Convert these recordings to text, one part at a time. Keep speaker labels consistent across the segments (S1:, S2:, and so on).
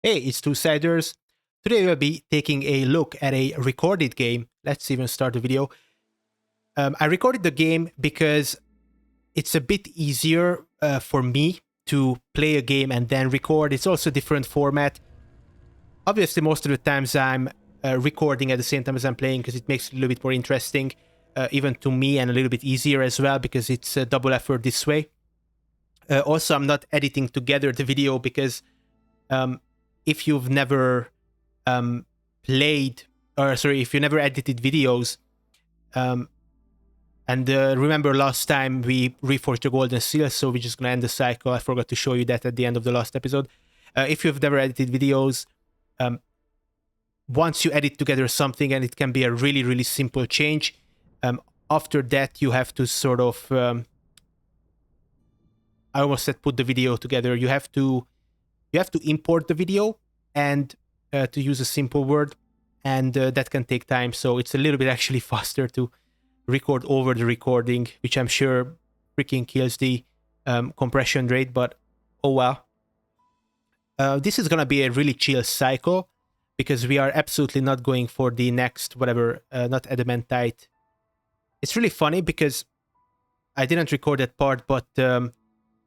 S1: Hey, it's Two-Siders. Today we'll be taking a look at a recorded game. Let's even start the video. I recorded the game because it's a bit easier for me to play a game and then record. It's also a different format. Obviously, most of the times I'm recording at the same time as I'm playing because it makes it a little bit more interesting, even to me, and a little bit easier as well because it's a double effort this way. Also, I'm not editing together the video because if you've never if you never edited videos, and remember last time we reforged the golden seal, so we're just gonna end the cycle. I forgot to show you that at the end of the last episode. If you've never edited videos, once you edit together something, and it can be a really, really simple change, after that you have to sort of, I almost said put the video together. You have to import the video, and to use a simple word, and that can take time. So it's a little bit actually faster to record over the recording, which I'm sure freaking kills the compression rate, but oh well. This is gonna be a really chill cycle because we are absolutely not going for the next whatever, not adamantite. It's really funny because I didn't record that part, but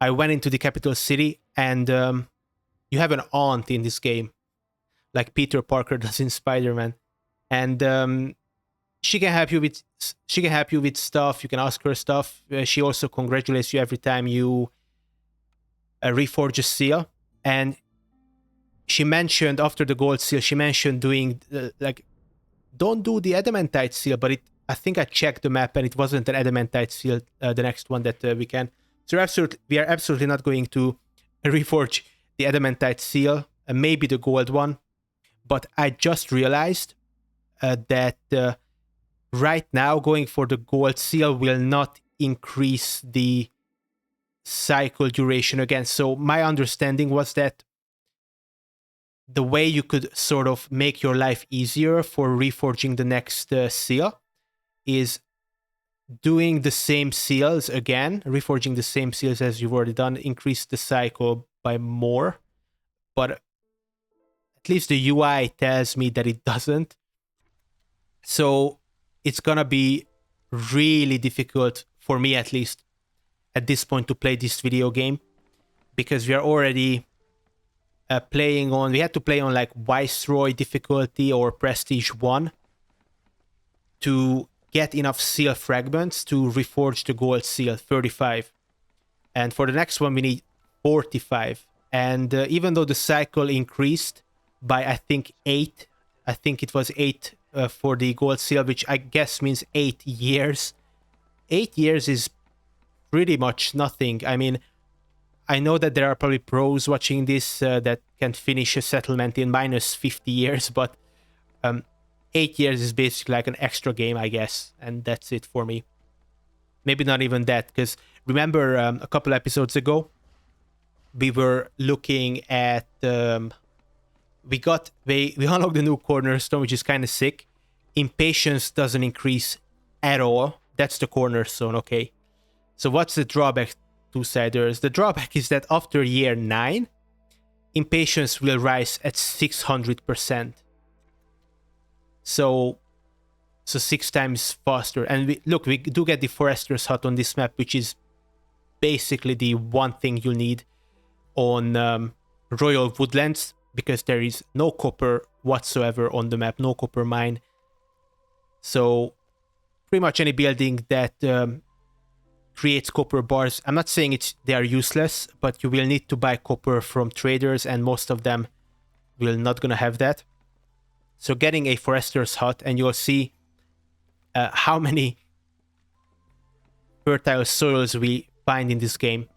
S1: I went into the capital city, and you have an aunt in this game, like Peter Parker does in Spider-Man, and she can help you with stuff. You can ask her stuff. She also congratulates you every time you reforge a seal. And she mentioned after the gold seal, she mentioned doing don't do the adamantite seal, but I think I checked the map and it wasn't an adamantite seal. The next one that we can. So we are absolutely not going to reforge the adamantite seal, maybe the gold one. But I just realized that right now going for the gold seal will not increase the cycle duration again. So my understanding was that the way you could sort of make your life easier for reforging the next seal is doing the same seals again, reforging the same seals as you've already done, increase the cycle by more. But at least the UI tells me that it doesn't. So it's gonna be really difficult for me, at least at this point, to play this video game because we are already we had to play on like Viceroy difficulty or Prestige 1 to get enough seal fragments to reforge the gold seal, 35. And for the next one, we need 45. And even though the cycle increased by, I think, 8, I think it was 8 for the gold seal, which I guess means 8 years. 8 years is pretty much nothing. I mean, I know that there are probably pros watching this that can finish a settlement in minus 50 years, but 8 years is basically like an extra game, I guess, and that's it for me. Maybe not even that, because remember a couple episodes ago, we were looking at we unlocked the new cornerstone, which is kind of sick. Impatience doesn't increase at all. That's the cornerstone, okay? So what's the drawback, Two-Siders? The drawback is that after year 9, impatience will rise at 600%. So 6 times faster. And we do get the Forester's Hut on this map, which is basically the one thing you need on Royal Woodlands, because there is no copper whatsoever on the map, no copper mine. So pretty much any building that creates copper bars, I'm not saying they are useless, but you will need to buy copper from traders, and most of them will not gonna have that. So getting a Forester's Hut, and you'll see how many fertile soils we find in this game.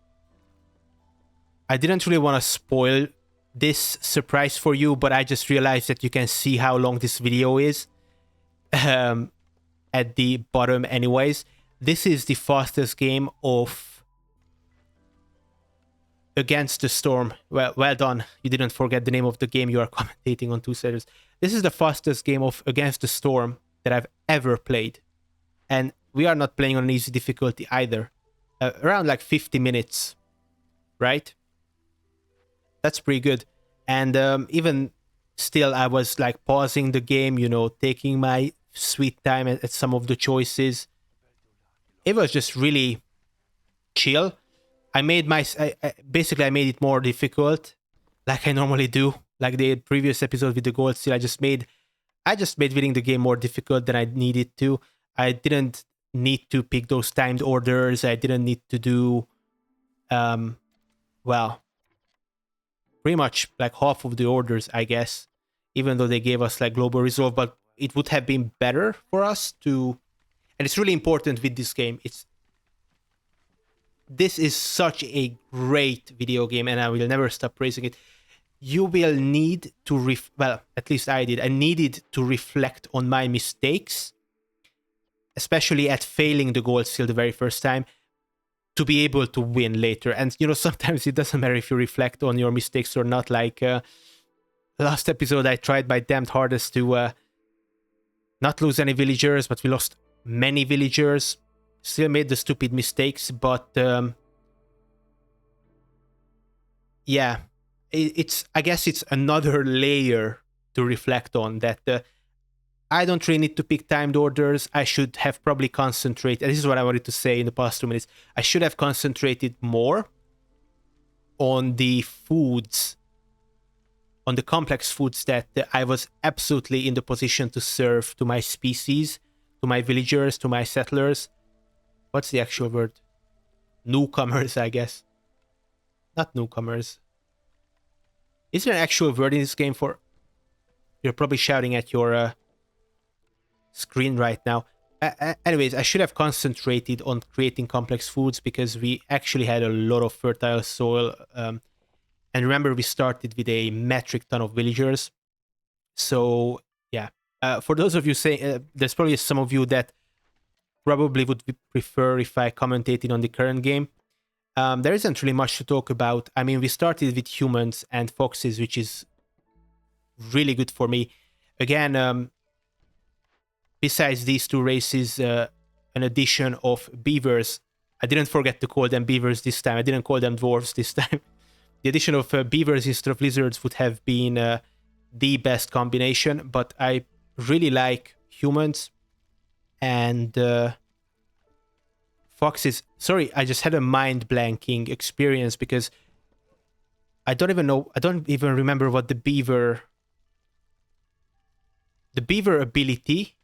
S1: I didn't really want to spoil this surprise for you, but I just realized that you can see how long this video is at the bottom anyways. This is the fastest game of Against the Storm. Well done. You didn't forget the name of the game you are commentating on, Two-Siders. This is the fastest game of Against the Storm that I've ever played. And we are not playing on an easy difficulty either. Around like 50 minutes, right? That's pretty good. And even still, I was like pausing the game, you know, taking my sweet time at some of the choices. It was just really chill. I made basically I made it more difficult, like I normally do. Like the previous episode with the gold seal, I just made winning the game more difficult than I needed to. I didn't need to pick those timed orders. I didn't need to do, um, well, pretty much like half of the orders, I guess. Even though they gave us like global resolve, but it would have been better for us to. And it's really important with this game. This is such a great video game, and I will never stop praising it. You will need to well, at least I did. I needed to reflect on my mistakes, especially at failing the gold seal the very first time, to be able to win later. And you know, sometimes it doesn't matter if you reflect on your mistakes or not. Like last episode, I tried my damned hardest to not lose any villagers, but we lost many villagers. Still made the stupid mistakes, but yeah, I guess it's another layer to reflect on that. I don't really need to pick timed orders. I should have probably concentrated. This is what I wanted to say in the past 2 minutes. I should have concentrated more on the foods, on the complex foods that I was absolutely in the position to serve to my species, to my villagers, to my settlers. What's the actual word? Newcomers, I guess. Not newcomers. Is there an actual word in this game for... You're probably shouting at your screen right now. Anyways, I should have concentrated on creating complex foods because we actually had a lot of fertile soil. And remember, we started with a metric ton of villagers. So, yeah. For those of you saying... there's probably some of you that probably would prefer if I commentated on the current game. There isn't really much to talk about. I mean, we started with humans and foxes, which is really good for me. Again, besides these two races, an addition of beavers. I didn't forget to call them beavers this time. I didn't call them dwarves this time. The addition of beavers instead of lizards would have been the best combination, but I really like humans and foxes. Sorry, I just had a mind blanking experience because I don't even remember what the beaver ability,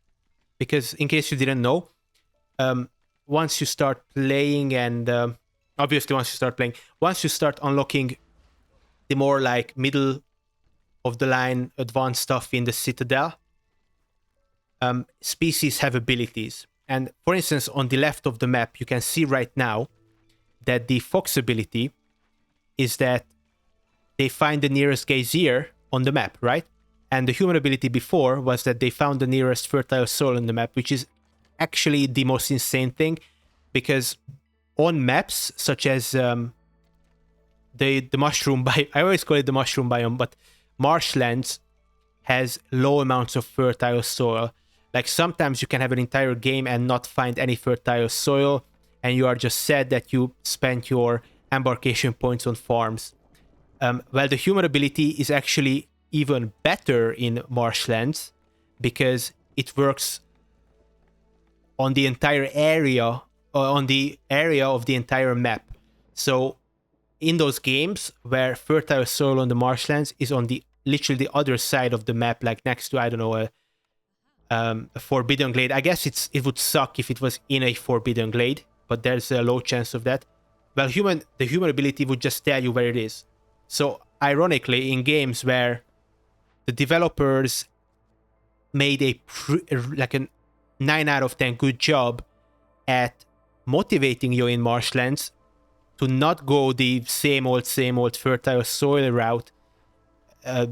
S1: because in case you didn't know, once you start playing and obviously once you start unlocking the more like middle of the line advanced stuff in the Citadel, species have abilities. And for instance, on the left of the map, you can see right now that the fox ability is that they find the nearest geyser on the map, right? And the human ability before was that they found the nearest fertile soil on the map, which is actually the most insane thing, because on maps such as the mushroom biome, I always call it the mushroom biome, but marshlands has low amounts of fertile soil. Like sometimes you can have an entire game and not find any fertile soil, and you are just sad that you spent your embarkation points on farms. Well, the human ability is actually even better in marshlands because it works on the entire area, on the area of the entire map. So in those games where fertile soil on the marshlands is on the literally the other side of the map, like next to, I don't know, a forbidden glade. I guess it would suck if it was in a forbidden glade, but there's a low chance of that. Well, the human ability would just tell you where it is. So ironically, in games where the developers made a 9 out of 10 good job at motivating you in marshlands to not go the same old fertile soil route.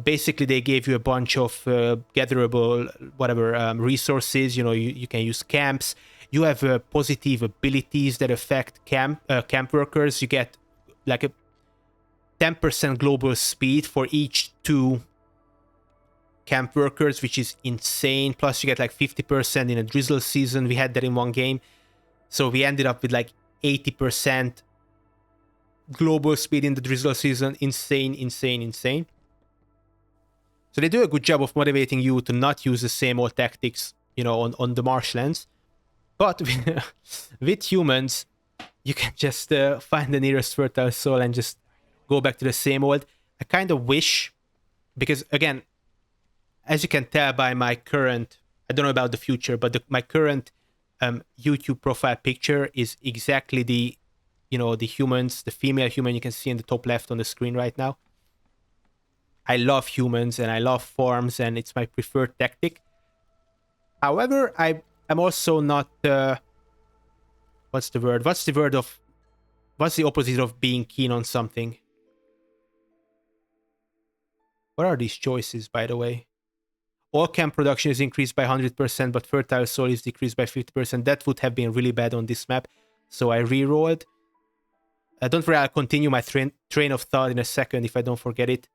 S1: Basically, they gave you a bunch of gatherable resources. You know, you can use camps. You have positive abilities that affect camp workers. You get like a 10% global speed for each 2 camp workers, which is insane. Plus, you get like 50% in a drizzle season. We had that in one game. So we ended up with like 80% global speed in the drizzle season. Insane. So they do a good job of motivating you to not use the same old tactics, you know, on the marshlands. But with humans, you can just find the nearest fertile soil and just go back to the same old. I kind of wish, because again, as you can tell by my current, I don't know about the future, but my current YouTube profile picture is exactly the, you know, the humans, the female human you can see in the top left on the screen right now. I love humans and I love farms, and it's my preferred tactic. However, I'm also not. What's the word? What's the opposite of being keen on something? What are these choices, by the way? All camp production is increased by 100%, but fertile soil is decreased by 50%. That would have been really bad on this map, so I re-rolled. Don't worry, I'll continue my train of thought in a second if I don't forget it.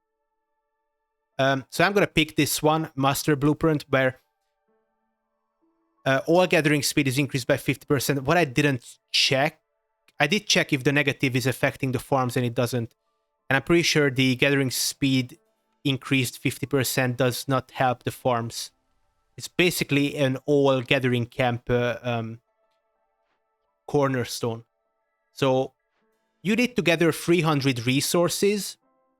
S1: So I'm gonna pick this one, Master Blueprint, where all gathering speed is increased by 50%. What I didn't check, I did check if the negative is affecting the farms, and it doesn't. And I'm pretty sure the gathering speed increased 50% does not help the farms. It's basically an all gathering camp cornerstone. So you need to gather 300 resources,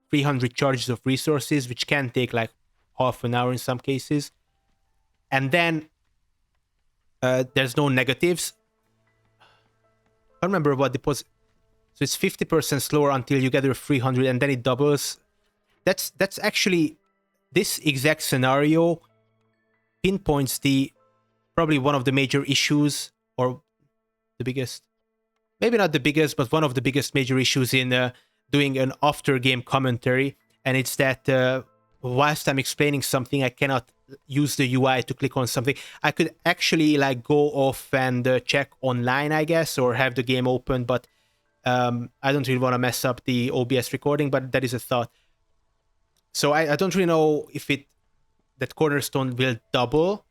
S1: 300 charges of resources, which can take like half an hour in some cases. And then there's no negatives. I don't remember what deposit. So it's 50% slower until you gather 300, and then it doubles. That's actually, this exact scenario pinpoints the probably one of the major issues, or the biggest, maybe not the biggest, but one of the biggest major issues in doing an after game commentary. And it's that whilst I'm explaining something, I cannot use the UI to click on something. I could actually like go off and check online, I guess, or have the game open, but I don't really want to mess up the OBS recording, but that is a thought. So I don't really know if that cornerstone will double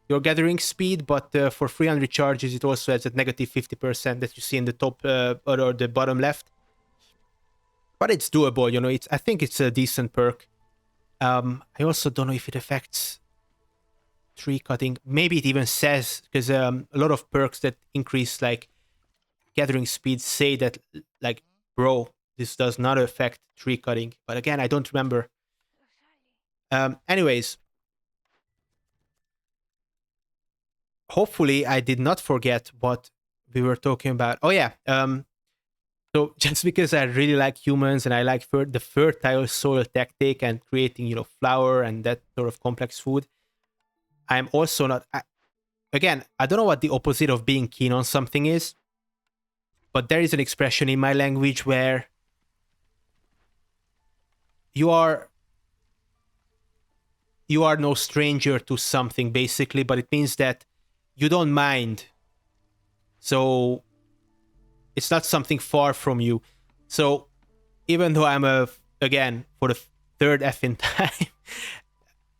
S1: your gathering speed, but for 300 charges, it also has that negative 50% that you see in the top or the bottom left. But it's doable, you know. I think it's a decent perk. I also don't know if it affects tree cutting. Maybe it even says, because a lot of perks that increase like gathering speed say that, like, bro, this does not affect tree cutting. But again, I don't remember. Anyways, hopefully I did not forget what we were talking about. Oh yeah. So just because I really like humans and I like the fertile soil tactic and creating, you know, flour and that sort of complex food, I'm also not. Again, I don't know what the opposite of being keen on something is, but there is an expression in my language where you are no stranger to something, basically, but it means that you don't mind. So it's not something far from you. So even though I'm again, for the third effing time,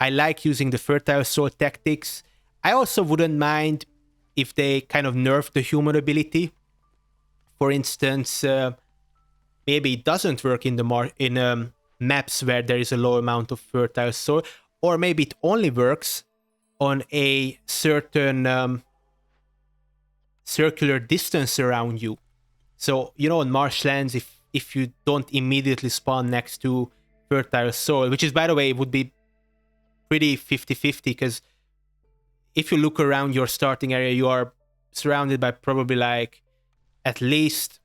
S1: I like using the fertile soil tactics. I also wouldn't mind if they kind of nerf the human ability. For instance, maybe it doesn't work in maps where there is a low amount of fertile soil, or maybe it only works on a certain circular distance around you. So, you know, in marshlands, if you don't immediately spawn next to fertile soil, which is, by the way, would be pretty 50-50, because if you look around your starting area, you are surrounded by probably like at least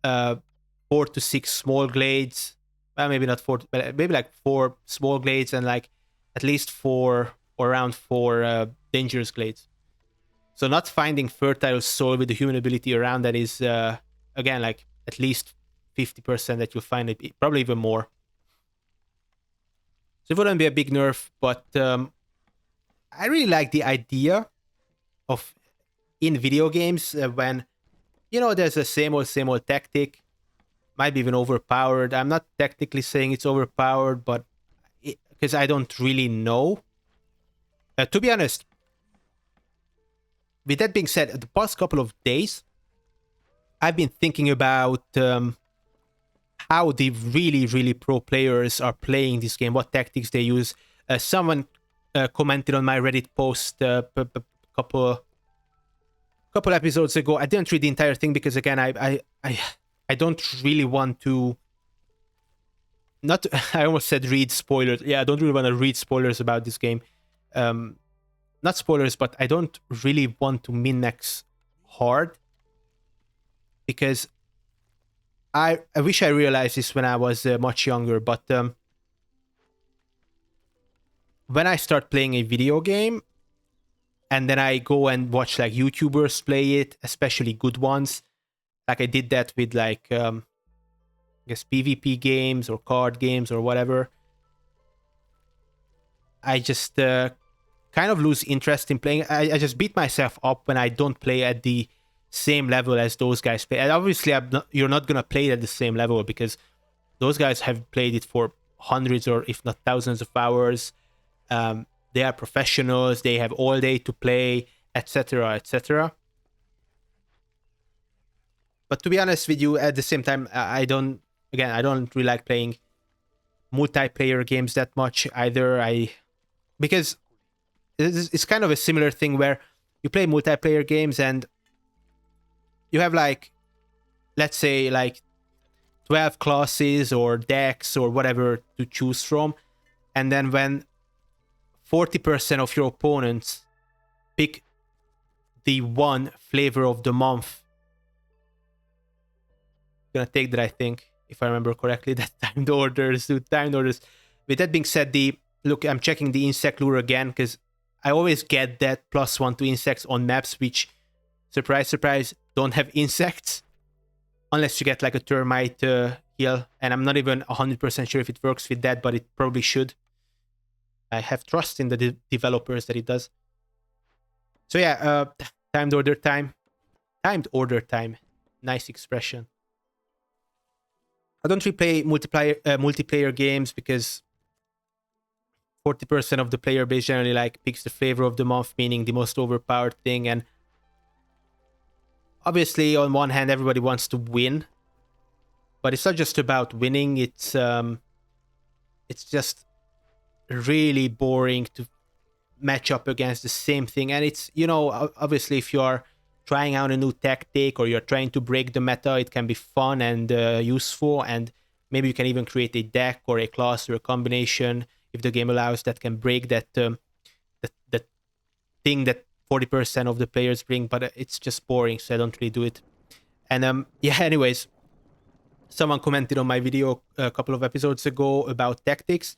S1: 4 to 6 small glades. Well, maybe not 4, but maybe like 4 small glades and like at least 4 or around 4 dangerous glades. So not finding fertile soil with the human ability around that is, again, like at least 50% that you'll find it, probably even more. So it wouldn't be a big nerf, but I really like the idea of, in video games, when, you know, there's a same old tactic, might be even overpowered. I'm not technically saying it's overpowered, but because I don't really know. To be honest, with that being said, the past couple of days, I've been thinking about how the really pro players are playing this game, what tactics they use. Someone commented on my Reddit post couple couple episodes ago. I didn't read the entire thing because again, I don't really want to. Not I almost said read spoilers. Yeah, I don't really want to read spoilers about this game. Not spoilers, but I don't really want to min-max hard because I wish I realized this when I was much younger. But when I start playing a video game and then I go and watch like YouTubers play it, especially good ones, like I did that with like I guess PvP games or card games or whatever, I just kind of lose interest in playing. I just beat myself up when I don't play at the same level as those guys play. And obviously, you're not gonna play it at the same level because those guys have played it for hundreds or if not thousands of hours. They are professionals. They have all day to play, etc., etc. But to be honest with you, at the same time, I don't. Again, I don't really like playing multiplayer games that much either. Because it's kind of a similar thing where you play multiplayer games and you have like, let's say like 12 classes or decks or whatever to choose from, and then when 40% of your opponents pick the one flavor of the month, I'm gonna take that, I think, if I remember correctly, that timed orders. With that being said, look, I'm checking the insect lure again because I always get that +1 to insects on maps which, surprise, surprise, don't have insects. Unless you get like a termite heal. And I'm not even 100% sure if it works with that, but it probably should. I have trust in the developers that it does. So yeah, timed order time. Timed order time. Nice expression. I don't really play multiplayer games because 40% of the player base generally like picks the flavor of the month, meaning the most overpowered thing. And obviously, on one hand, everybody wants to win, but it's not just about winning. It's just really boring to match up against the same thing. And it's, obviously, if you are trying out a new tactic or you're trying to break the meta, it can be fun and useful, and maybe you can even create a deck or a class or a combination, if the game allows, that can break that that thing that 40% of the players bring. But it's just boring, so I don't really do it. And yeah, anyways, someone commented on my video a couple of episodes ago about tactics,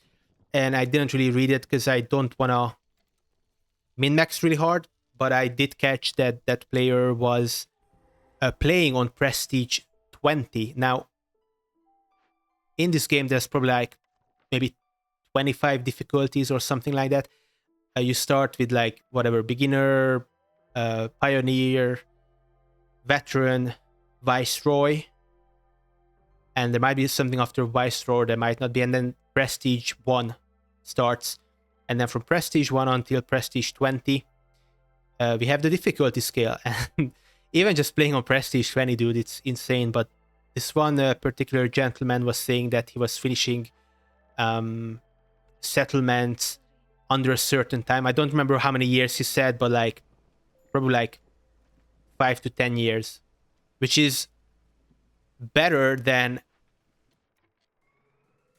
S1: and I didn't really read it because I don't want to min-max really hard. But I did catch that that player was playing on Prestige 20. Now, in this game, there's probably like maybe 25 difficulties or something like that. You start with like whatever, beginner, pioneer, veteran, viceroy, and there might be something after viceroy, there might not be, and then Prestige 1 starts, and then from Prestige 1 until Prestige 20, we have the difficulty scale. And even just playing on Prestige 20, dude, it's insane. But this one particular gentleman was saying that he was finishing settlements under a certain time. I don't remember how many years he said, but like probably like 5 to 10 years, which is better than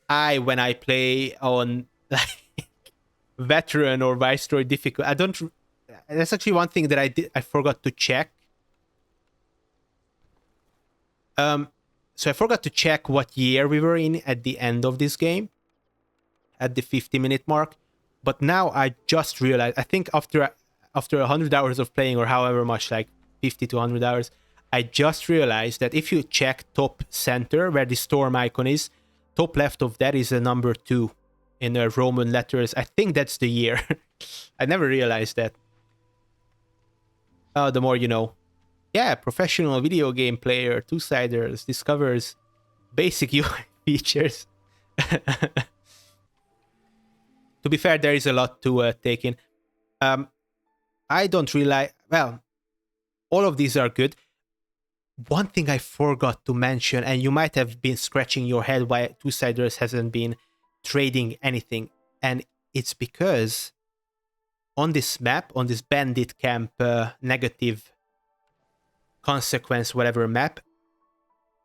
S1: when I play on like veteran or viceroy difficult. I don't. That's actually one thing that I forgot to check. So I forgot to check what year we were in at the end of this game, at the 50-minute mark. But now I just realized, I think after 100 hours of playing, or however much, like 50 to 100 hours, I just realized that if you check top center, where the storm icon is, top left of that is a number 2 in Roman letters. I think that's the year. I never realized that. Oh, the more you know. Yeah, professional video game player, two-siders, discovers basic UI features. To be fair, there is a lot to take in. I don't really like... Well, all of these are good. one thing I forgot to mention, and you might have been scratching your head why Two-Siders hasn't been trading anything, and it's because on this map, on this bandit camp negative consequence, whatever map,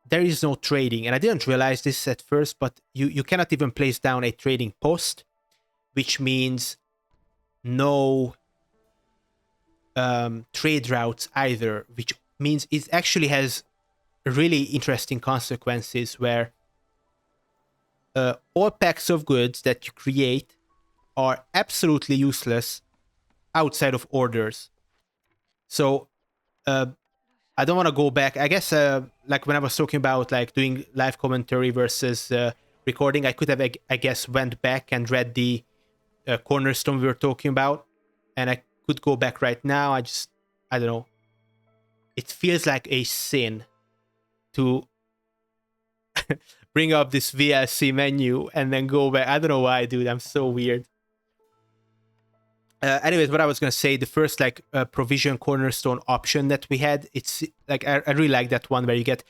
S1: there is no trading. And I didn't realize this at first, but you cannot even place down a trading post, which means no trade routes either, which means it actually has really interesting consequences where all packs of goods that you create are absolutely useless outside of orders. So I don't want to go back. I guess like when I was talking about like doing live commentary versus recording, I could have, I guess, went back and read the cornerstone we were talking about, and I could go back right now. I don't know. It feels like a sin to bring up this VLC menu and then go back. I don't know why, dude. I'm so weird. Anyways, what I was gonna say, the first like provision cornerstone option that we had, it's like I really like that one where you get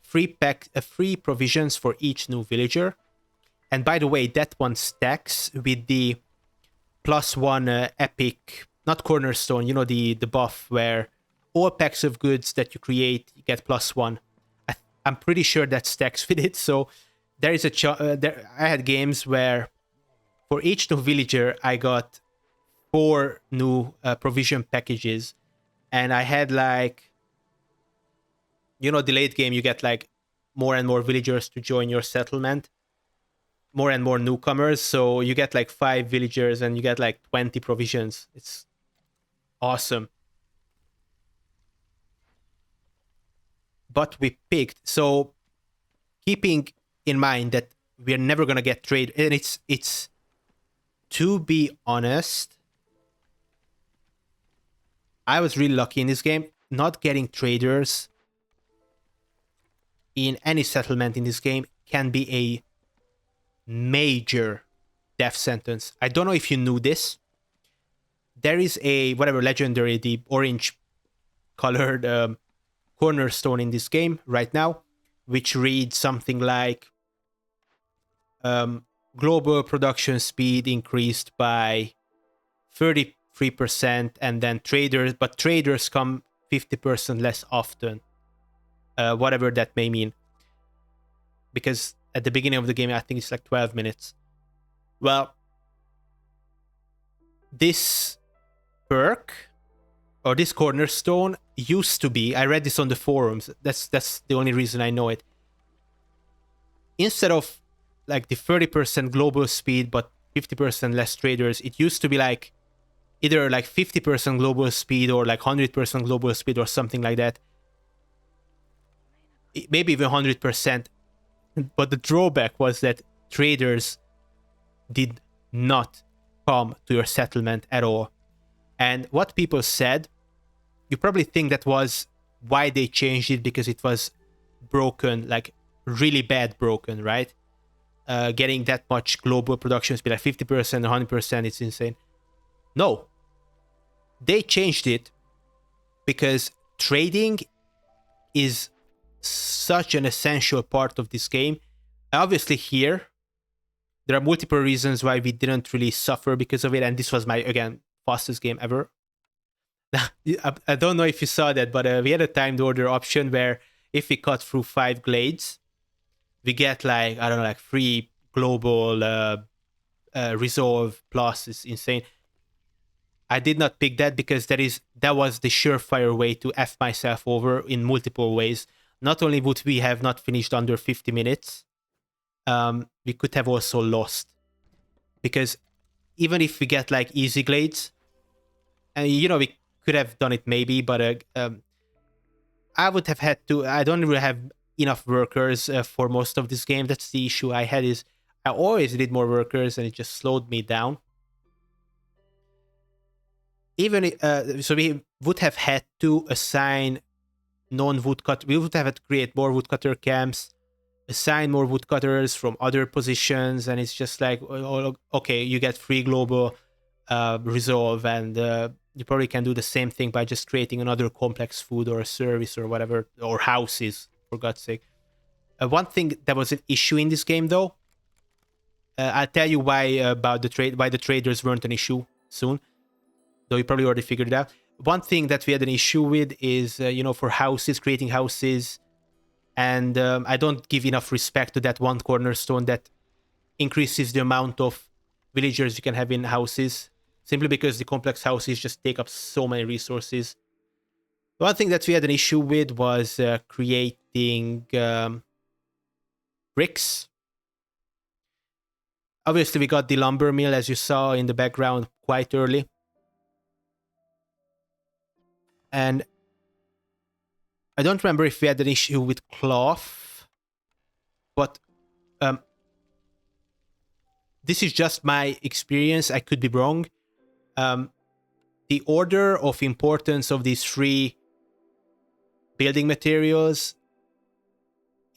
S1: free provisions for each new villager. And by the way, that one stacks with the +1 epic, not cornerstone, you know, the buff where all packs of goods that you create, you get +1. I'm pretty sure that stacks with it. So there is I had games where for each new villager, I got 4 new provision packages, and I had like, you know, the late game, you get like more and more villagers to join your settlement, more and more newcomers. So you get like 5 villagers and you get like 20 provisions. It's awesome. But we picked, so keeping in mind that we're never gonna get trade, and it's to be honest, I was really lucky in this game. Not getting traders in any settlement in this game can be a major death sentence. I don't know if you knew this. There is a, whatever, legendary, the orange colored cornerstone in this game right now, which reads something like global production speed increased by 33%, and then traders come 50% less often, whatever that may mean, because at the beginning of the game I think it's like 12 minutes. Well, this perk or this cornerstone used to be, I read this on the forums, that's the only reason I know it, instead of like the 30% global speed but 50% less traders, it used to be like either like 50% global speed or like 100% global speed or something like that. Maybe even 100%. But the drawback was that traders did not come to your settlement at all. And what people said, you probably think that was why they changed it, because it was broken, like really bad broken, right? Getting that much global production speed, like 50%, 100%, it's insane. No. They changed it because trading is such an essential part of this game. Obviously here, there are multiple reasons why we didn't really suffer because of it, and this was my, again, fastest game ever. I don't know if you saw that, but we had a timed order option where if we cut through 5 glades, we get like, I don't know, like 3 global resolve plus. It's insane. I did not pick that because that was the surefire way to F myself over in multiple ways. Not only would we have not finished under 50 minutes, we could have also lost. Because even if we get like easy glades, and you know, we could have done it maybe, but I would have had to, I don't really have enough workers for most of this game. That's the issue I had, is I always need more workers and it just slowed me down. Even so we would have had to assign non-woodcut, we would have had to create more woodcutter camps, assign more woodcutters from other positions, and it's just like, oh, okay, you get free global resolve, and you probably can do the same thing by just creating another complex food or a service or whatever, or houses, for God's sake. One thing that was an issue in this game, though, I'll tell you why the traders weren't an issue soon, though you probably already figured it out. One thing that we had an issue with is, for houses, creating houses, and I don't give enough respect to that one cornerstone that increases the amount of villagers you can have in houses, simply because the complex houses just take up so many resources. One thing that we had an issue with was creating bricks. Obviously, we got the lumber mill, as you saw in the background, quite early. And I don't remember if we had an issue with cloth, but this is just my experience. I could be wrong. The order of importance of these three building materials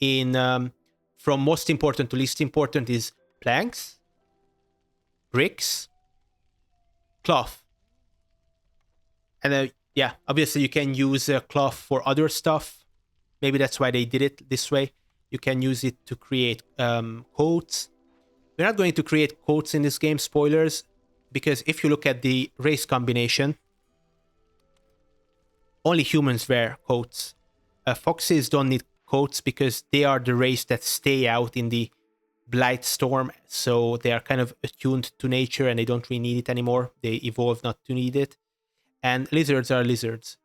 S1: from most important to least important is planks, bricks, cloth. And yeah, obviously you can use cloth for other stuff. Maybe that's why they did it this way. You can use it to create coats. We're not going to create coats in this game, spoilers, because if you look at the race combination, only humans wear coats. Foxes don't need coats because they are the race that stay out in the blight storm, so they are kind of attuned to nature and they don't really need it anymore. They evolved not to need it. And lizards are lizards.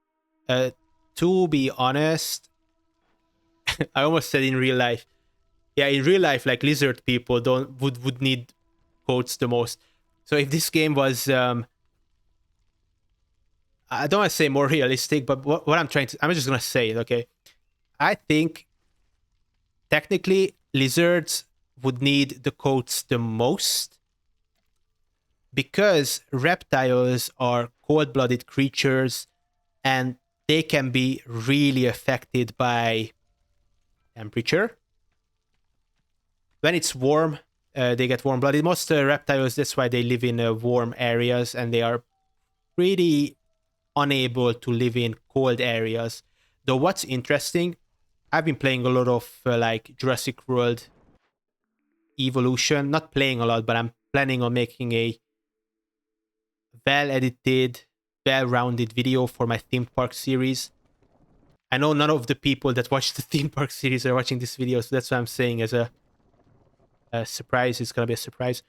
S1: To be honest, I almost said in real life. Yeah, in real life, like lizard people would need coats the most. So if this game was, I don't want to say more realistic, but what I'm just gonna say it, okay? I think technically lizards would need the coats the most because reptiles are cold-blooded creatures and they can be really affected by temperature. When it's warm, they get warm-blooded. Most reptiles, that's why they live in warm areas, and they are pretty unable to live in cold areas. Though what's interesting, I've been playing a lot of like Jurassic World Evolution. Not playing a lot, but I'm planning on making a well-edited, well-rounded video for my theme park series. I know none of the people that watch the theme park series are watching this video, so that's what I'm saying as a surprise. It's gonna be a surprise.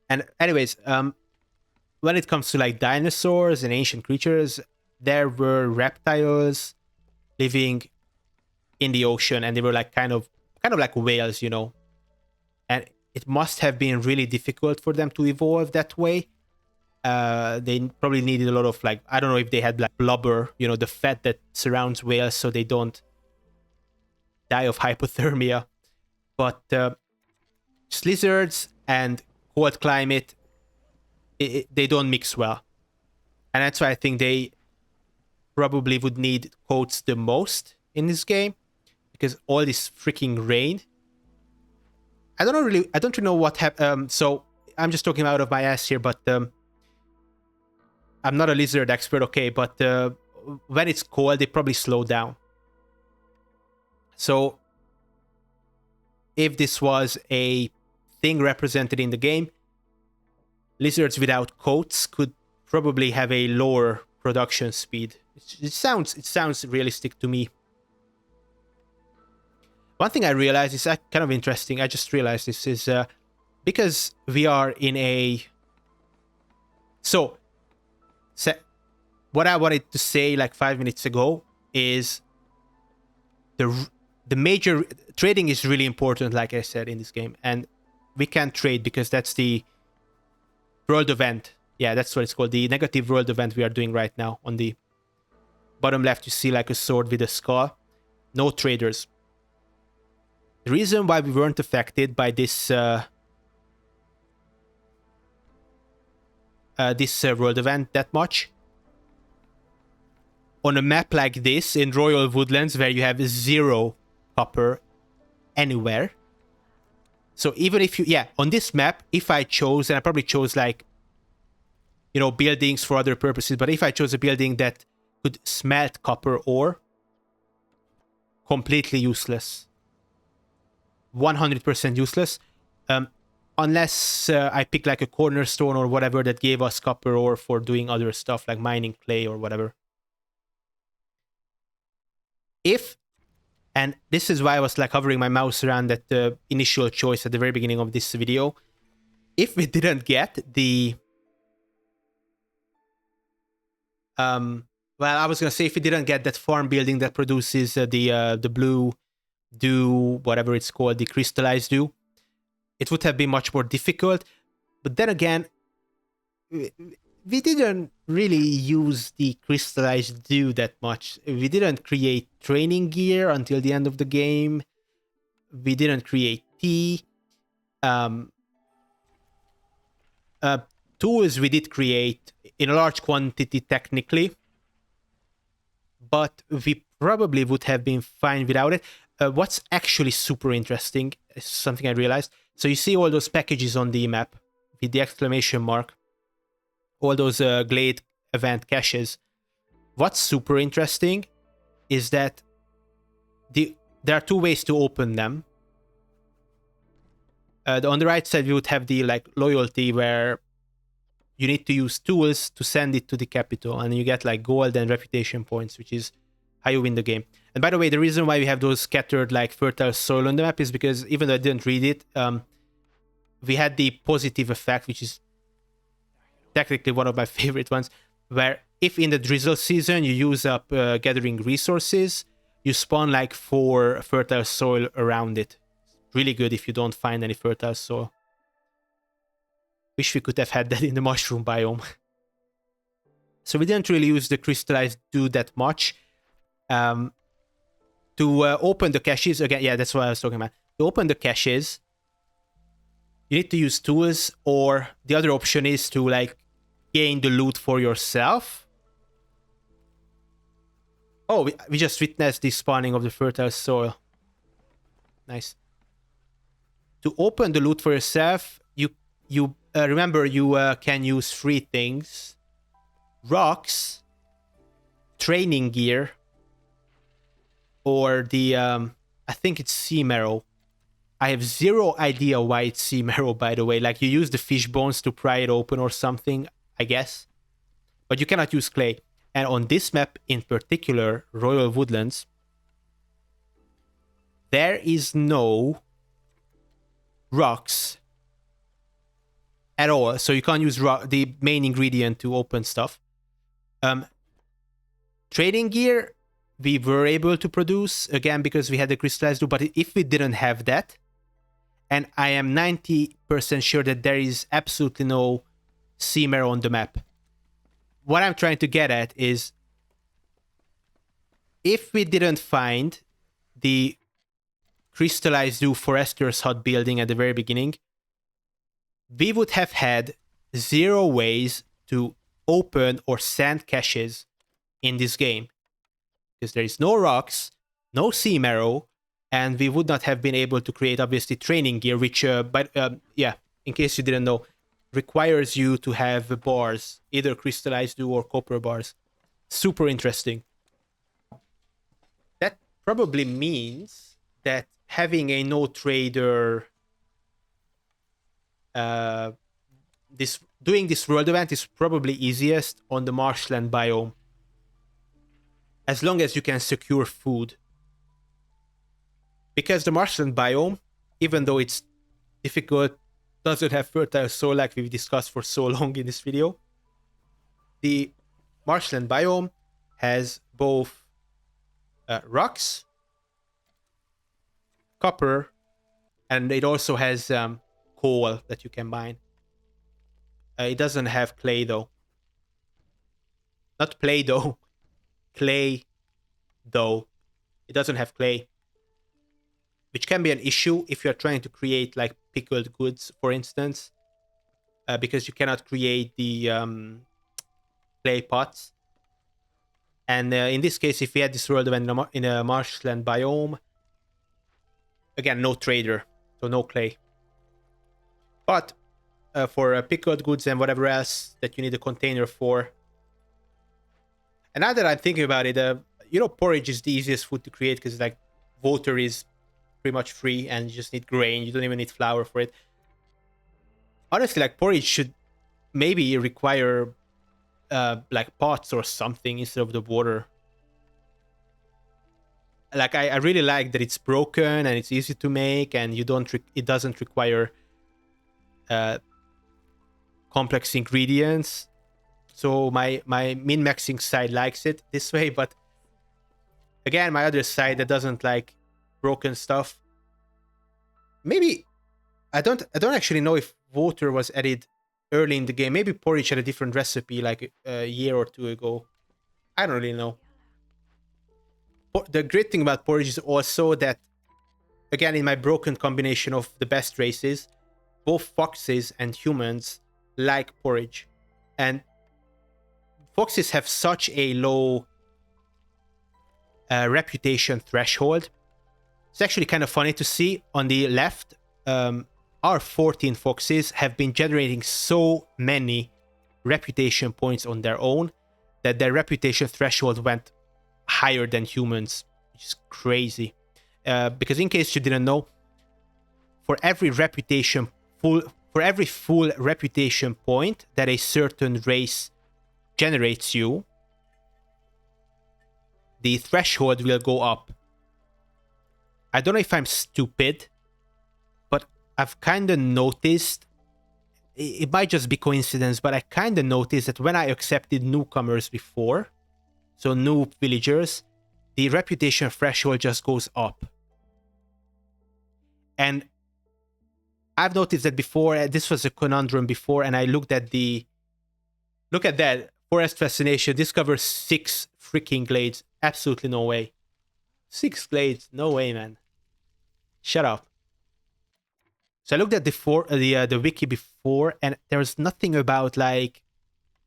S1: And anyways, when it comes to like dinosaurs and ancient creatures, there were reptiles living in the ocean, and they were like kind of like whales, and it must have been really difficult for them to evolve that way. They probably needed a lot of, like, I don't know if they had like blubber, the fat that surrounds whales, so they don't die of hypothermia. But just lizards and cold climate, they don't mix well. And that's why I think they probably would need coats the most in this game, because all this freaking rain. I don't really know what happened. So I'm just talking out of my ass here, but I'm not a lizard expert, okay, but when it's cold, they probably slow down. So if this was a thing represented in the game, lizards without coats could probably have a lower production speed. It sounds realistic to me. One thing I realized is kind of interesting. I just realized this is because we are in a... So, what I wanted to say like 5 minutes ago is the major... Trading is really important, like I said, in this game. And we can't trade because that's the world event. Yeah, that's what it's called. The negative world event we are doing right now. On the bottom left, you see like a sword with a skull. No traders. The reason why we weren't affected by this world event that much, on a map like this in Royal Woodlands where you have 0 copper anywhere. So even if you, on this map, if I chose, and I probably chose like, you know, buildings for other purposes. But if I chose a building that could smelt copper ore, completely useless. 100% useless. Um, unless I pick like a cornerstone or whatever that gave us copper ore for doing other stuff like mining clay or whatever. If, and this is why I was like hovering my mouse around that initial choice at the very beginning of this video, if we didn't get the well, I was gonna say if we didn't get that farm building that produces the blue dew, whatever it's called, the crystallized dew, it would have been much more difficult. But then again, we didn't really use the crystallized dew that much. We didn't create training gear until the end of the game. We didn't create tea. Tools we did create in a large quantity technically, but we probably would have been fine without it. What's actually super interesting is something I realized. So you see all those packages on the map with the exclamation mark, all those Glade event caches. What's super interesting is that there are two ways to open them. On the right side, we would have the like loyalty, where you need to use tools to send it to the capital, and you get like gold and reputation points, which is how you win the game. And by the way, the reason why we have those scattered like fertile soil on the map is because even though I didn't read it, we had the positive effect, which is technically one of my favorite ones, where if in the drizzle season you use up gathering resources, you spawn like 4 fertile soil around it. Really good if you don't find any fertile soil. Wish we could have had that in the mushroom biome. So we didn't really use the crystallized dew that much. To open the caches, again, yeah, that's what I was talking about. To open the caches, you need to use tools, or the other option is to like gain the loot for yourself. Oh, we just witnessed the spawning of the fertile soil. Nice. To open the loot for yourself, you remember you can use 3 things: rocks, training gear, or the I think it's sea marrow. I have zero idea why it's sea marrow, by the way. Like you use the fish bones to pry it open or something, I guess. But you cannot use clay. And on this map in particular, Royal Woodlands, there is no rocks at all. So you can't use the main ingredient to open stuff. Trading gear, we were able to produce, again, because we had the crystallized dew. But if we didn't have that, and I am 90% sure that there is absolutely no sea marrow on the map. What I'm trying to get at is, if we didn't find the crystallized dew Forester's Hut building at the very beginning, we would have had 0 ways to open or send caches in this game. Because there is no rocks, no sea marrow, and we would not have been able to create, obviously, training gear, which, yeah, in case you didn't know, requires you to have bars, either crystallized dew or copper bars. Super interesting. That probably means that having a no trader, doing this world event is probably easiest on the marshland biome, as long as you can secure food. Because the marshland biome, even though it's difficult, doesn't have fertile soil like we've discussed for so long in this video. The marshland biome has both rocks, copper, and it also has coal that you can mine. It doesn't have clay though. Not Play-Doh. Clay dough. It doesn't have clay, which can be an issue if you're trying to create like pickled goods, for instance, because you cannot create the clay pots. And in this case, if we had this world event in a marshland biome, again, no trader, so no clay. But for pickled goods and whatever else that you need a container for. And now that I'm thinking about it, porridge is the easiest food to create because like water is pretty much free and you just need grain. You don't even need flour for it. Honestly, like porridge should maybe require like pots or something instead of the water. Like I really like that it's broken and it's easy to make and it doesn't require complex ingredients. So my min-maxing side likes it this way, but again, my other side that doesn't like broken stuff. Maybe I don't actually know if water was added early in the game. Maybe porridge had a different recipe like a year or two ago. I don't really know. The great thing about porridge is also that, again, in my broken combination of the best races, both foxes and humans like porridge. And foxes have such a low reputation threshold. It's actually kind of funny to see on the left. Our 14 foxes have been generating so many reputation points on their own that their reputation threshold went higher than humans, which is crazy. Because in case you didn't know, for every full reputation point that a certain race generates you, the threshold will go up. I don't know if I'm stupid, but I've kind of noticed, it might just be coincidence, but I kind of noticed that when I accepted newcomers before, so new villagers, the reputation threshold just goes up. And I've noticed that before, this was a conundrum before, and I look at that, Forest Fascination, this covers 6 freaking glades. Absolutely no way. 6 glades, no way, man. Shut up. So I looked at the wiki before, and there was nothing about like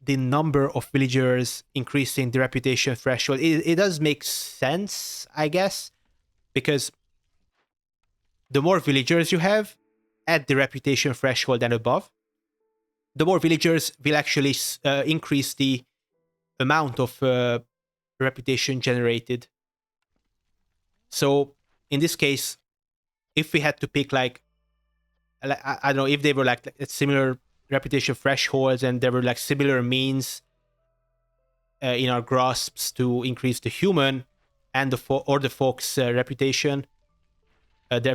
S1: the number of villagers increasing the reputation threshold. It does make sense, I guess, because the more villagers you have at the reputation threshold and above, the more villagers will actually increase the amount of reputation generated. So in this case, if we had to pick like I don't know, if they were like similar reputation thresholds and there were like similar means in our grasps to increase the human and the fox reputation,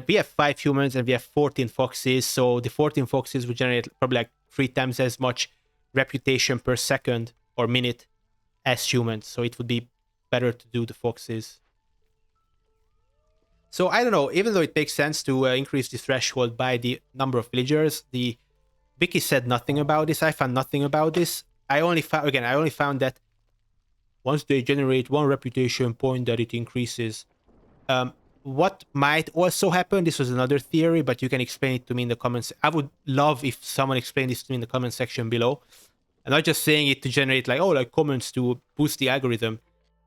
S1: we have 5 humans and we have 14 foxes, so the 14 foxes would generate probably like 3 times as much reputation per second or minute as humans, so it would be better to do the foxes. So I don't know, even though it makes sense to increase the threshold by the number of villagers, the wiki said nothing about this. I found nothing about this. I only found that once they generate 1 reputation point that it increases. What might also happen, this was another theory, but you can explain it to me in the comments. I would love if someone explained this to me in the comment section below. I'm not just saying it to generate like comments to boost the algorithm.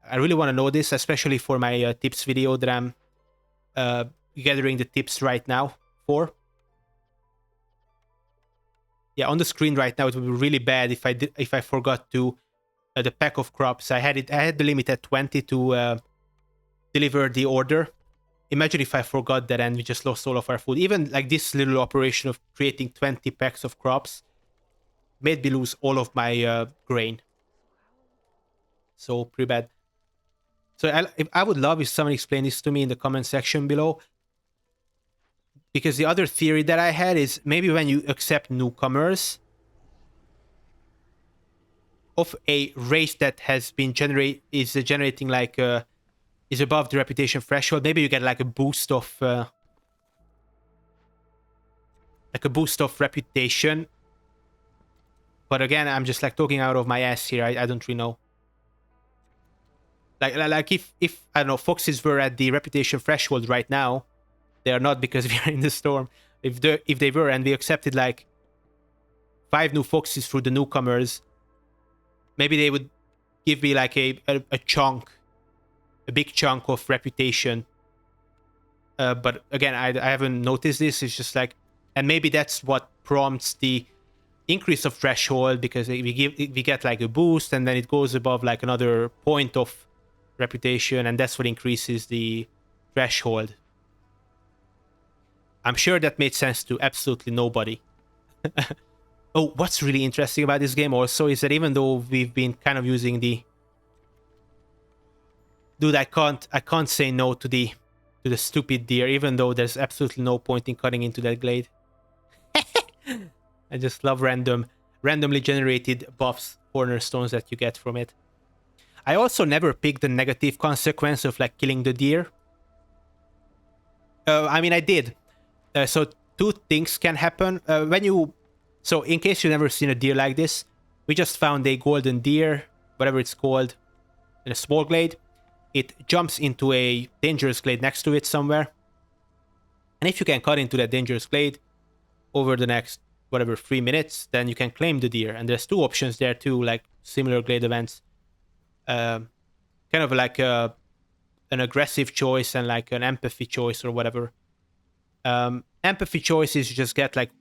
S1: I really want to know this, especially for my tips video that I'm gathering the tips right now for. Yeah, on the screen right now, it would be really bad if I forgot to the pack of crops. I had the limit at 20 to deliver the order. Imagine if I forgot that and we just lost all of our food. Even like this little operation of creating 20 packs of crops made me lose all of my grain. So pretty bad. So I would love if someone explained this to me in the comment section below. Because the other theory that I had is maybe when you accept newcomers of a race that has been generating like is above the reputation threshold, maybe you get like a boost of reputation. But again, I'm just like talking out of my ass here. I don't really know. Like if I don't know, foxes were at the reputation threshold right now, they are not because we are in the storm. If they were and we accepted like 5 new foxes through the newcomers, maybe they would give me like a chunk, a big chunk of reputation. But again, I haven't noticed this. It's just like, and maybe that's what prompts the increase of threshold because we get like a boost, and then it goes above like another point of reputation, and that's what increases the threshold. I'm sure that made sense to absolutely nobody. Oh, what's really interesting about this game also is that even though we've been kind of using the dude, I can't say no to the stupid deer, even though there's absolutely no point in cutting into that glade. I just love randomly generated buffs, cornerstones that you get from it. I also never picked the negative consequence of like killing the deer. I mean, I did. So two things can happen when you. So in case you've never seen a deer like this, we just found a golden deer, whatever it's called, in a small glade. It jumps into a dangerous glade next to it somewhere. And if you can cut into that dangerous glade over the next, whatever, 3 minutes, then you can claim the deer. And there's two options there too, like similar glade events. Kind of like an aggressive choice and like an empathy choice or whatever. Empathy choice is you just get like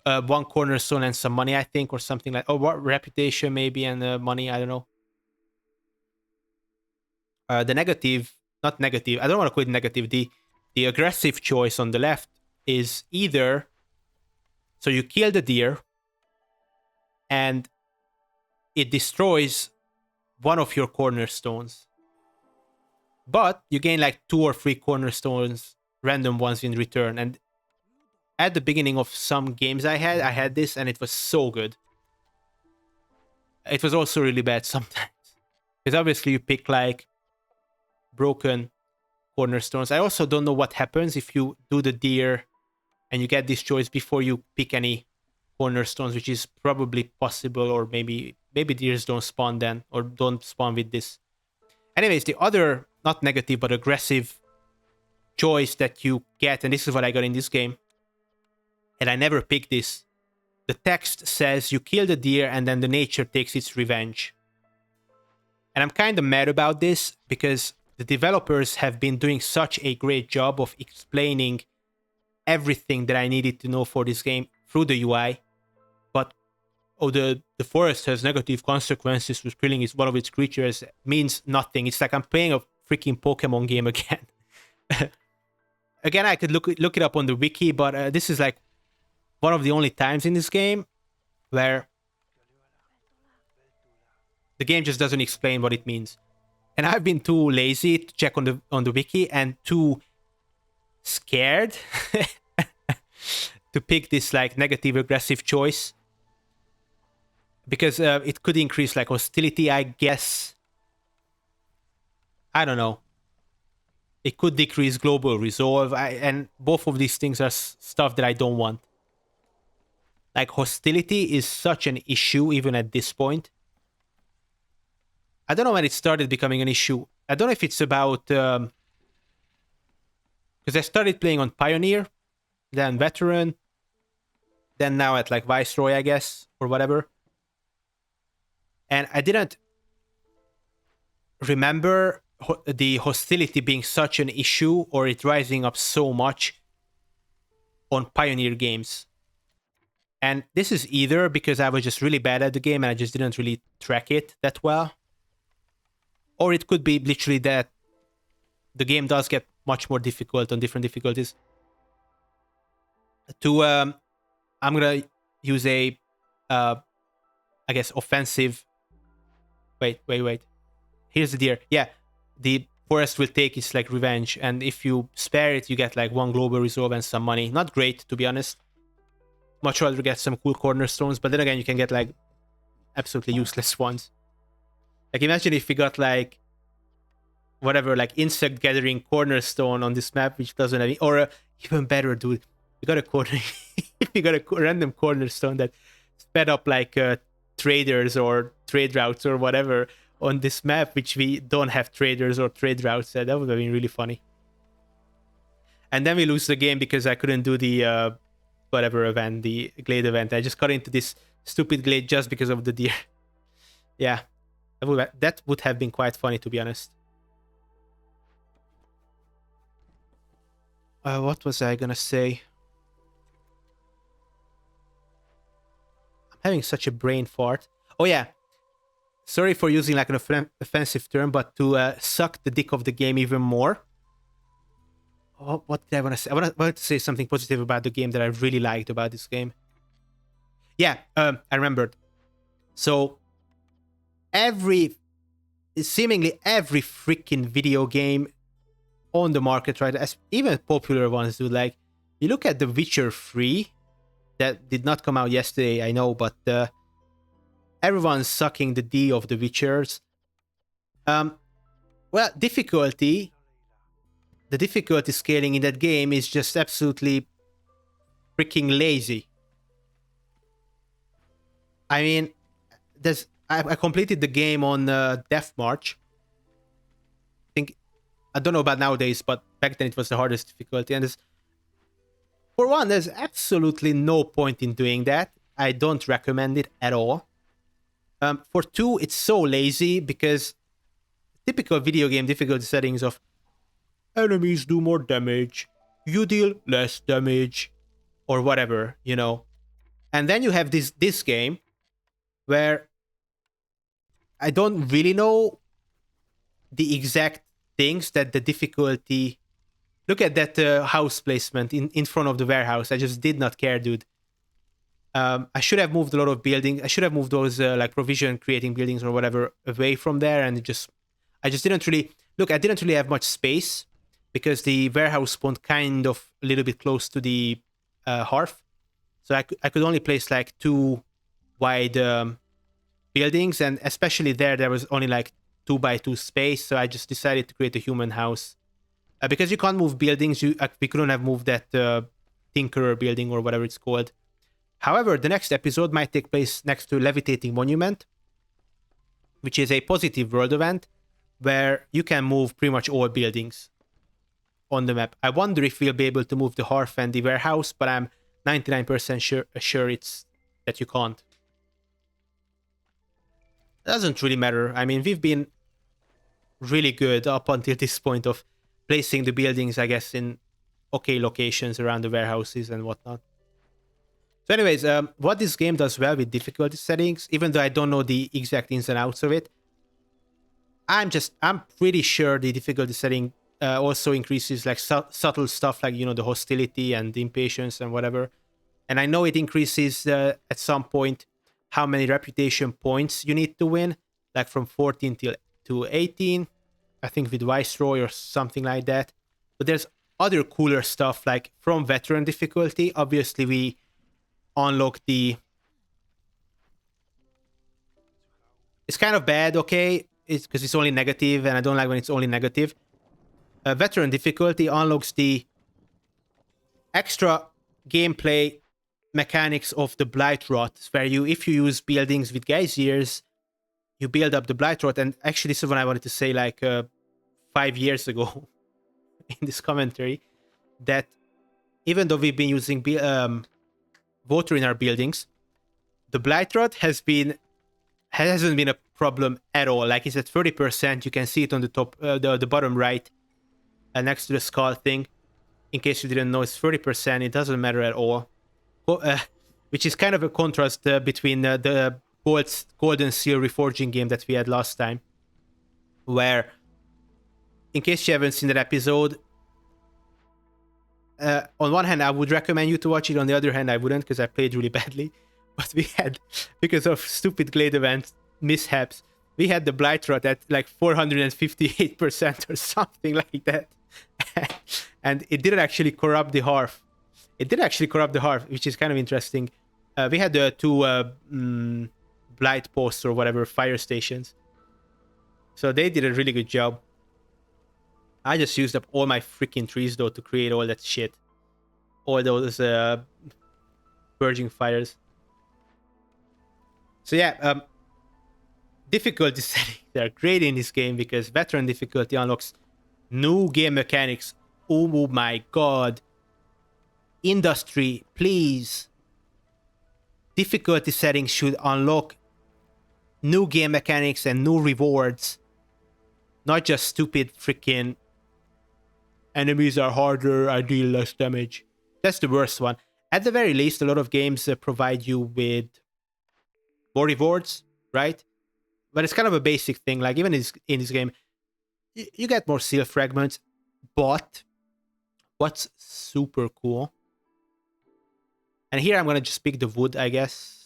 S1: one cornerstone and some money, I think, or something like, or what, reputation maybe, and money, I don't know. The negative, not negative, I don't want to call it negative. The aggressive choice on the left is either, so you kill the deer and it destroys one of your cornerstones, but you gain like 2 or 3 cornerstones, random ones in return. And at the beginning of some games I had this, and it was so good. It was also really bad sometimes, because obviously you pick like broken cornerstones. I also don't know what happens if you do the deer and you get this choice before you pick any cornerstones, which is probably possible, or maybe deers don't spawn then, or don't spawn with this. Anyways, the other, not negative but aggressive choice that you get, and this is what I got in this game, and I never picked this. The text says you kill the deer and then the nature takes its revenge. And I'm kind of mad about this because the developers have been doing such a great job of explaining everything that I needed to know for this game through the UI. But oh, the forest has negative consequences with killing is one of its creatures means nothing. It's like I'm playing a freaking Pokemon game again. Again, I could look it up on the wiki, but this is like one of the only times in this game where the game just doesn't explain what it means. And I've been too lazy to check on the wiki and too scared to pick this like negative aggressive choice, because it could increase like hostility, I guess. I don't know. It could decrease global resolve, and both of these things are stuff that I don't want. Like hostility is such an issue even at this point. I don't know when it started becoming an issue. I don't know if it's about because I started playing on Pioneer, then Veteran, then now at like Viceroy, I guess, or whatever. And I didn't remember the hostility being such an issue or it rising up so much on Pioneer games. And this is either because I was just really bad at the game and I just didn't really track it that well, or it could be literally that the game does get much more difficult on different difficulties. I'm gonna use a, I guess, offensive. Wait. Here's the deer. Yeah, the forest will take its like revenge, and if you spare it, you get like 1 global resolve and some money. Not great, to be honest. Much rather get some cool cornerstones, but then again, you can get like absolutely useless ones. Like imagine if we got like whatever, like insect gathering cornerstone on this map, which doesn't have, or even better, dude, we got a corner, we got a random cornerstone that sped up like traders or trade routes or whatever on this map, which we don't have traders or trade routes. That would have been really funny. And then we lose the game because I couldn't do the whatever event, the glade event. I just got into this stupid glade just because of the deer. Yeah, that would have been quite funny, to be honest. What was I gonna say? having such a brain fart. Oh yeah, sorry for using like an offensive term, but to suck the dick of the game even more. Oh, what did I want to say? I wanted to say something positive about the game that I really liked about this game. Yeah, I remembered. So seemingly every freaking video game on the market, right? As even popular ones do. Like, you look at The Witcher 3, that did not come out yesterday, I know, but everyone's sucking the D of The Witchers. Well, the difficulty scaling in that game is just absolutely freaking lazy. I mean, I completed the game on Death March. I don't know about nowadays, but back then it was the hardest difficulty. And for one, there's absolutely no point in doing that. I don't recommend it at all. For two, it's so lazy because typical video game difficulty settings of enemies do more damage, you deal less damage, or whatever, you know. And then you have this game where I don't really know the exact things that the difficulty. Look at that house placement in front of the warehouse. I just did not care, dude. I should have moved a lot of buildings. I should have moved those like provision creating buildings or whatever away from there, and I just didn't really look. I didn't really have much space because the warehouse spawned kind of a little bit close to the hearth, so I could only place like two wide buildings, and especially there was only like 2x2 space. So I just decided to create a human house because you can't move buildings. We couldn't have moved that Tinkerer building or whatever it's called. However, the next episode might take place next to Levitating Monument, which is a positive world event where you can move pretty much all buildings on the map. I wonder if we'll be able to move the hearth and the warehouse, but I'm 99% sure it's that you can't. It doesn't really matter. I mean, we've been really good up until this point of placing the buildings, I guess, in okay locations around the warehouses and whatnot. So anyways, what this game does well with difficulty settings, even though I don't know the exact ins and outs of it, I'm pretty sure the difficulty setting also increases like subtle stuff like, you know, the hostility and the impatience and whatever. And I know it increases at some point how many reputation points you need to win, like from 14 to 18, I think with Viceroy or something like that. But there's other cooler stuff like from veteran difficulty. Obviously, we unlock the... It's kind of bad, okay? It's because it's only negative, and I don't like when it's only negative. Veteran difficulty unlocks the extra gameplay mechanics of the Blight Rot, where if you use buildings with geysers, you build up the Blight Rot. And actually, this is what I wanted to say like 5 years ago in this commentary, that even though we've been using water in our buildings, the Blight Rot hasn't been a problem at all. Like, it's at 30%. You can see it on the top, the bottom right, next to the skull thing. In case you didn't know, it's 30%. It doesn't matter at all. Which is kind of a contrast between the Golden Seal reforging game that we had last time, where, in case you haven't seen that episode, on one hand I would recommend you to watch it, on the other hand I wouldn't, because I played really badly. But we had, because of stupid Glade event mishaps, we had the Blight Rot at like 458% or something like that. And it didn't actually corrupt the hearth. It did actually corrupt the hearth, which is kind of interesting. We had the two blight posts or whatever, fire stations. So they did a really good job. I just used up all my freaking trees though to create all that shit. All those purging fires. So yeah, difficulty settings are great in this game because veteran difficulty unlocks new game mechanics. Oh my god. Industry, please. Difficulty settings should unlock new game mechanics and new rewards. Not just stupid freaking enemies are harder, I deal less damage. That's the worst one. At the very least, a lot of games provide you with more rewards, right? But it's kind of a basic thing. Like even in this game, you get more seal fragments. But what's super cool, and here I'm gonna just pick the wood, I guess.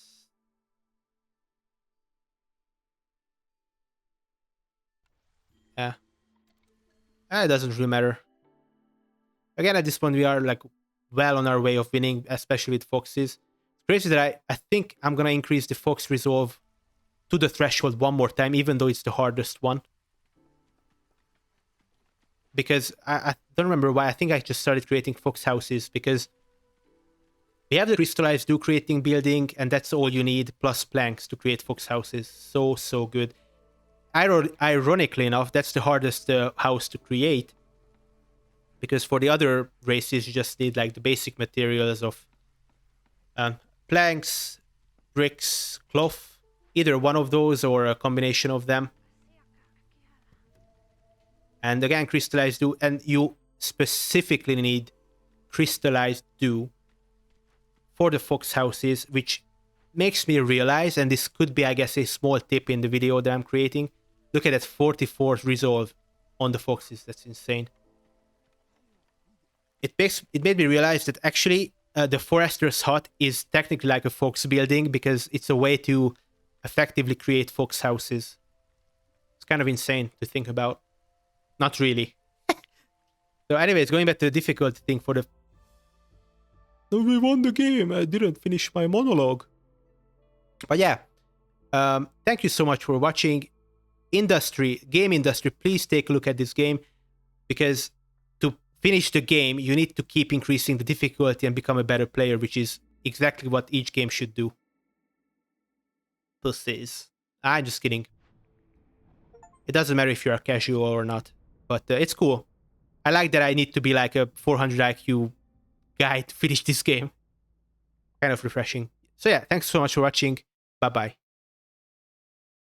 S1: Yeah, it doesn't really matter. Again, at this point, we are like well on our way of winning, especially with foxes. It's crazy that I think I'm gonna increase the fox resolve to the threshold one more time, even though it's the hardest one. Because I don't remember why. I think I just started creating fox houses because we have the crystallized dew creating building, and that's all you need, plus planks to create fox houses. So good. Ironically enough, that's the hardest house to create. Because for the other races, you just need like the basic materials of planks, bricks, cloth, either one of those or a combination of them. And again, crystallized dew, and you specifically need crystallized dew for the fox houses, which makes me realize, and this could be, I guess, a small tip in the video that I'm creating. Look at that 44 resolve on the foxes. That's insane. It made me realize that actually the forester's hut is technically like a fox building because it's a way to effectively create fox houses. It's kind of insane to think about. Not really. So anyways, going back to the difficulty thing for the... No, we won the game. I didn't finish my monologue. But yeah, thank you so much for watching. Game industry, please take a look at this game, because to finish the game, you need to keep increasing the difficulty and become a better player, which is exactly what each game should do. Pussies. I'm just kidding. It doesn't matter if you're a casual or not, but it's cool. I like that I need to be like a 400 IQ guy to finish this game. Kind of refreshing. So yeah, thanks so much for watching. Bye-bye.